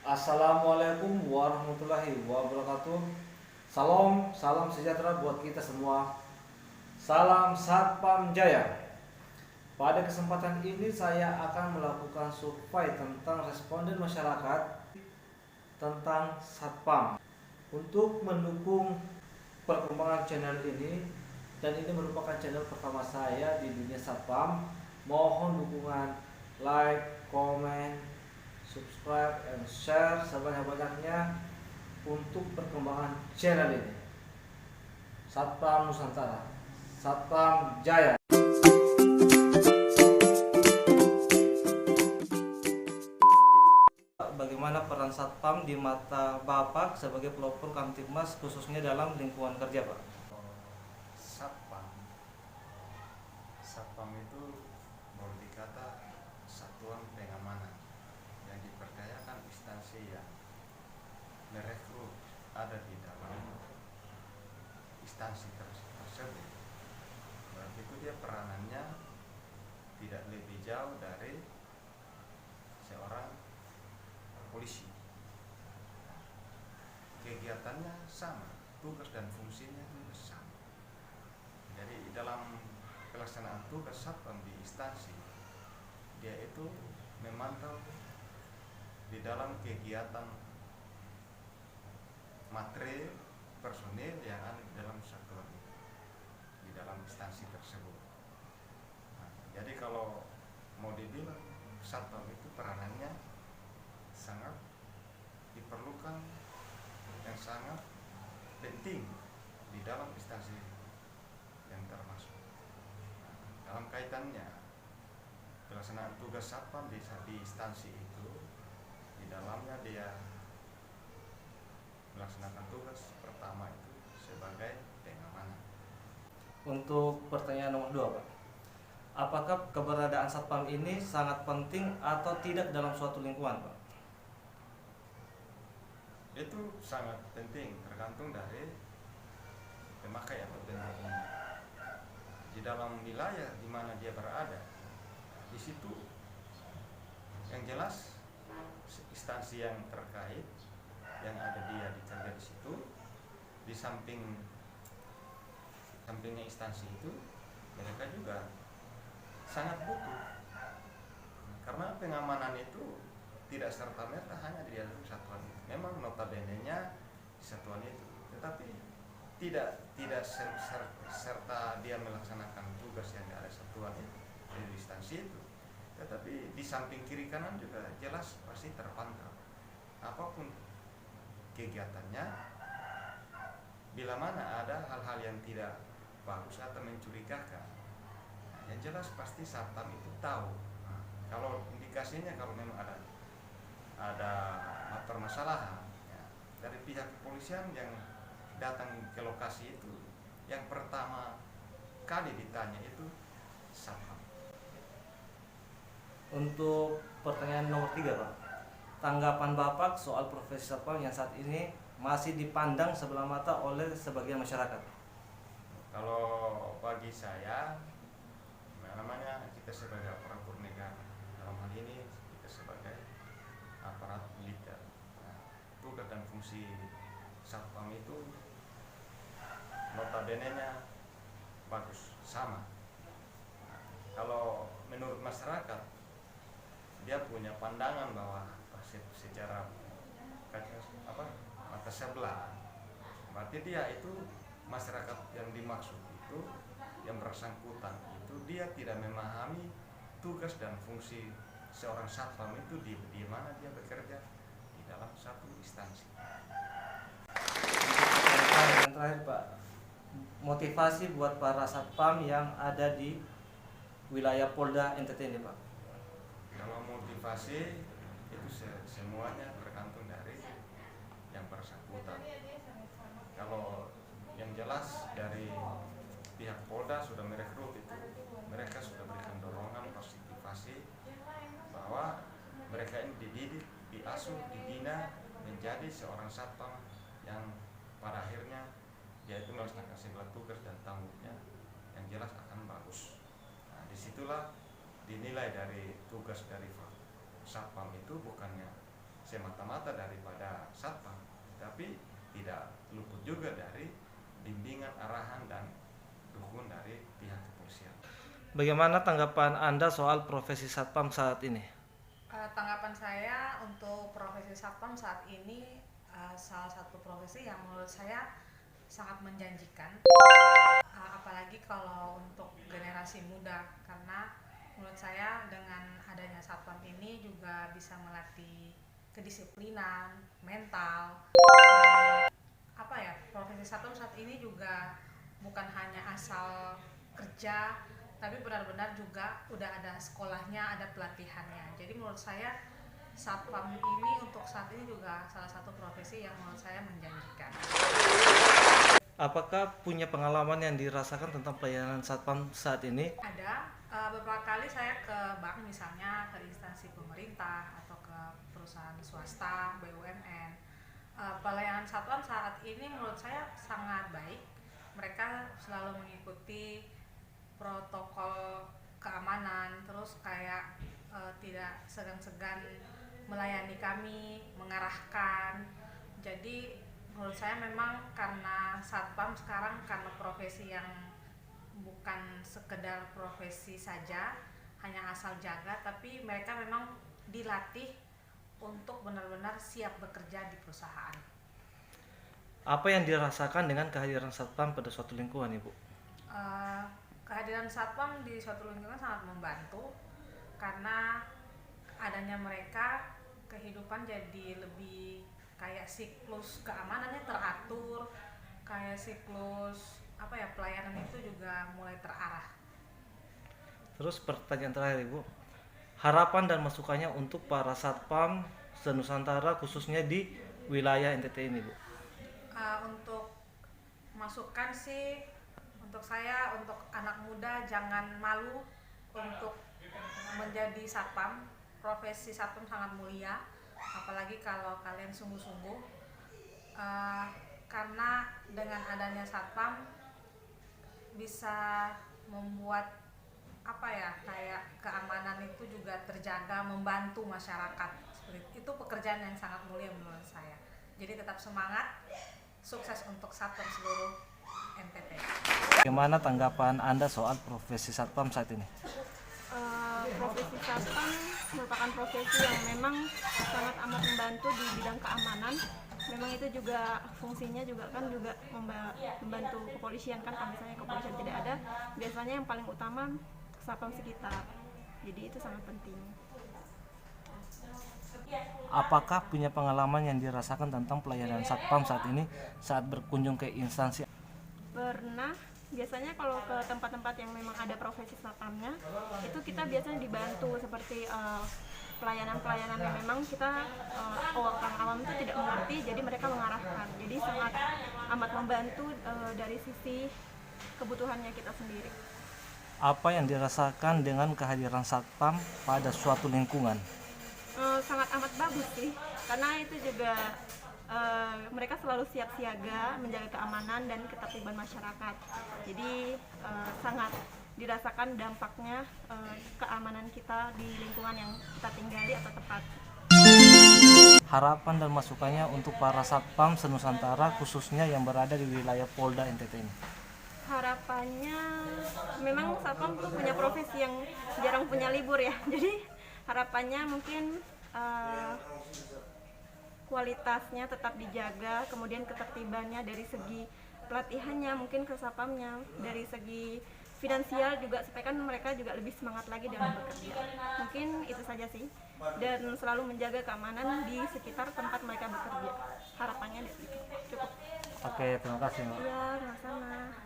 Assalamualaikum warahmatullahi wabarakatuh. Salam sejahtera buat kita semua. Salam Satpam Jaya. Pada kesempatan ini saya akan melakukan survei tentang responden masyarakat tentang Satpam. Untuk mendukung perkembangan channel ini, dan ini merupakan channel pertama saya di dunia Satpam, mohon dukungan like, comment, subscribe, and share sebanyak-banyaknya untuk perkembangan channel ini. Satpam Nusantara, Satpam Jaya. Bagaimana peran Satpam di mata Bapak sebagai pelopor Kamtibmas khususnya dalam lingkungan kerja, Pak? Satpam, Satpam itu boleh dikata satuan pengamanan yang dipercayakan instansi yang merekrut ada di dalam instansi tersebut. Berarti itu dia peranannya tidak lebih jauh dari seorang polisi. Kegiatannya sama, tugas dan fungsinya juga sama. Jadi dalam pelaksanaan tugas Satpam di instansi, dia itu memantau di dalam kegiatan materi personil yang ada di dalam satuan di dalam instansi tersebut. Nah, jadi kalau mau dibilang Satpam itu peranannya sangat diperlukan, yang sangat penting di dalam instansi yang termasuk. Nah, dalam kaitannya pelaksanaan tugas Satpam di instansi itu, di dalamnya dia melaksanakan tugas pertama itu sebagai pengamanan. Untuk pertanyaan nomor 2, Pak. Apakah keberadaan Satpam ini sangat penting atau tidak dalam suatu lingkungan, Pak? Itu sangat penting, tergantung dari pemakai atau pengguna. Di dalam wilayah di mana dia berada, di situ yang jelas instansi yang terkait yang ada dia dijaga di situ, di sampingnya instansi itu mereka juga sangat butuh, karena pengamanan itu tidak serta-merta hanya di dalam satuan itu. Memang notabene-nya di satuan itu, tetapi tidak serta dia melaksanakan tugas yang ada satuan itu di instansi itu. Tetapi di samping kiri kanan juga jelas pasti terpantau apapun kegiatannya. Bila mana ada hal-hal yang tidak bagus atau mencurigakan, nah, yang jelas pasti Satpam itu tahu. Nah, kalau indikasinya kalau memang ada permasalahan ya, dari pihak kepolisian yang datang ke lokasi itu, yang pertama kali ditanya itu Satpam. Untuk pertanyaan nomor 3, Pak. Tanggapan Bapak soal profesi Satpam yang saat ini masih dipandang sebelah mata oleh sebagian masyarakat? Kalau bagi saya, namanya kita sebagai aparatur negara, dalam hal ini kita sebagai aparat militer. Nah, tugas dan fungsi Satpam itu notabene-nya bagus, sama. Nah, kalau menurut masyarakat, dia punya pandangan bahwa secara mata sebelah, berarti dia itu masyarakat yang dimaksud itu, yang bersangkutan itu, dia tidak memahami tugas dan fungsi seorang Satpam itu di mana dia bekerja di dalam satu instansi. Yang terakhir, Pak, motivasi buat para Satpam yang ada di wilayah Polda NTT ini, Pak. Kalau motivasi itu semuanya tergantung dari yang bersangkutan. Kalau yang jelas dari pihak Polda sudah merekrut itu, mereka sudah berikan dorongan positivasi bahwa mereka ini dididik, diasuh, dibina menjadi seorang satpam yang pada akhirnya dia itu melaksanakan segala tugas dan tanggungannya yang jelas akan bagus. Nah, disitulah dinilai dari tugas dari satpam itu bukannya semata-mata daripada satpam, tapi tidak luput juga dari bimbingan, arahan, dan dukungan dari pihak kepolisian. Bagaimana tanggapan Anda soal profesi satpam saat ini? Tanggapan saya untuk profesi satpam saat ini salah satu profesi yang menurut saya sangat menjanjikan, apalagi kalau untuk generasi muda, karena menurut saya dengan adanya satpam ini juga bisa melatih kedisiplinan, mental, dan profesi satpam saat ini juga bukan hanya asal kerja, tapi benar-benar juga udah ada sekolahnya, ada pelatihannya. Jadi menurut saya satpam ini untuk saat ini juga salah satu profesi yang menurut saya menjanjikan. Apakah punya pengalaman yang dirasakan tentang pelayanan satpam saat ini? Ada beberapa kali saya ke bank, misalnya ke instansi pemerintah atau ke perusahaan swasta, BUMN. Pelayanan satpam saat ini menurut saya sangat baik. Mereka selalu mengikuti protokol keamanan, terus kayak tidak segan-segan melayani kami, mengarahkan. Jadi menurut saya memang karena satpam sekarang karena profesi yang bukan sekedar profesi saja, hanya asal jaga, tapi mereka memang dilatih untuk benar-benar siap bekerja di perusahaan. Apa yang dirasakan dengan kehadiran satpam pada suatu lingkungan, Ibu? Kehadiran satpam di suatu lingkungan sangat membantu, karena adanya mereka kehidupan jadi lebih kayak siklus keamanannya teratur, kayak siklus pelayanan itu juga mulai terarah. Terus pertanyaan terakhir, Ibu, harapan dan masukannya untuk para satpam se-Nusantara khususnya di wilayah NTT ini, Bu? Untuk masukan sih, untuk saya, untuk anak muda jangan malu untuk menjadi satpam. Profesi satpam sangat mulia, apalagi kalau kalian sungguh-sungguh, karena dengan adanya satpam bisa membuat kayak keamanan itu juga terjaga, membantu masyarakat. Seperti itu pekerjaan yang sangat mulia menurut saya. Jadi tetap semangat, sukses untuk satpam seluruh NTT. Bagaimana tanggapan Anda soal profesi satpam saat ini? Profesi satpam merupakan profesi yang memang sangat amat membantu di bidang keamanan. Memang itu juga fungsinya juga membantu kepolisian kan, kalau misalnya kepolisian tidak ada, biasanya yang paling utama satpam sekitar. Jadi itu sangat penting. Apakah punya pengalaman yang dirasakan tentang pelayanan satpam saat ini saat berkunjung ke instansi? Pernah, biasanya kalau ke tempat-tempat yang memang ada profesi satpamnya, itu kita biasanya dibantu seperti pelayanan-pelayanan yang memang kita orang awam itu tidak mengerti, jadi mereka mengarahkan. Jadi sangat amat membantu dari sisi kebutuhannya kita sendiri. Apa yang dirasakan dengan kehadiran satpam pada suatu lingkungan? Sangat amat bagus sih, karena itu juga mereka selalu siap siaga menjaga keamanan dan ketertiban masyarakat. Jadi sangat dirasakan dampaknya keamanan kita di lingkungan yang kita tinggali atau tempat. Harapan dan masukannya untuk para satpam se-Nusantara khususnya yang berada di wilayah Polda NTT ini? Harapannya memang satpam tuh punya profesi yang jarang punya libur ya. Jadi harapannya mungkin kualitasnya tetap dijaga, kemudian ketertibannya dari segi pelatihannya, mungkin ke satpamnya dari segi finansial juga, supaya kan mereka juga lebih semangat lagi dalam bekerja. Mungkin itu saja sih, dan selalu menjaga keamanan di sekitar tempat mereka bekerja. Harapannya dari itu cukup. Oke, terima kasih, Mbak. Iya, sama-sama.